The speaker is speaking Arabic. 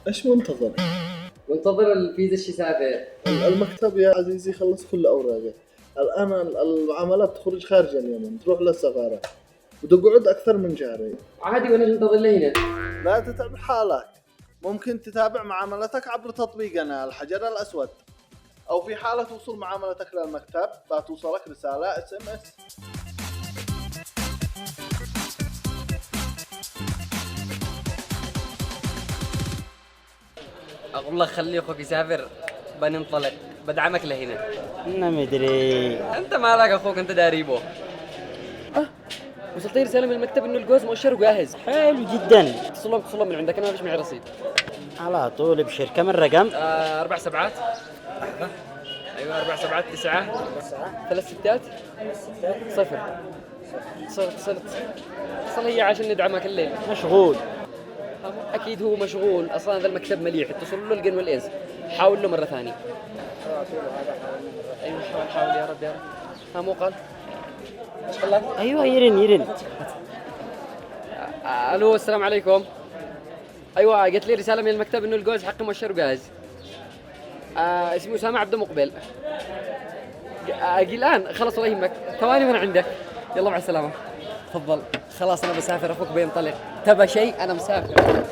ايش منتظر؟ منتظر الفيزا الشتاء. المكتب يا عزيزي خلص كل اوراقه. الان العملات تخرج خارج اليمن، تروح للسفاره وتقعد اكثر من شهرين. عادي وانا منتظر لهنا. لا تتعب حالك، ممكن تتابع معاملتك عبر تطبيقنا الحجر الاسود، او في حالة وصول معاملتك للمكتب بتوصلك رسالة SMS. اقول لك خلي اخوك يسافر، بننطلق بدعمك لهنا. انا مدري. انت مالك اخوك، انت داريبه. وصلت لي رساله من المكتب انه الجواز مؤشر وجاهز. حلو جدا. اتصلوا من عندك، انا ما فيش معي رصيد. على طول ابشر. كم الرقم؟ 4 7. ايوه 4 7 9 3 6 0. صرت اصلا هي عشان ندعمك الليل. مشغول. اكيد هو مشغول، اصلا هذا المكتب مليح، اتصلوا له الجن والانس. حاول له مره ثانيه. ايوه حاول يا رب يا رب. ها مو قال ايش قال لك؟ ايوه يرن. الو السلام عليكم. ايوه قلت لي رساله من المكتب انه الجواز حقي مؤشر وجاهز. اسمي اسامه عبد مقبل. الان خلص ولا يهمك، ثواني وانا عندك. يلا مع السلامه. تفضل. خلاص انا بسافر، اخوك بينطلق. تبى شيء انا مسافر.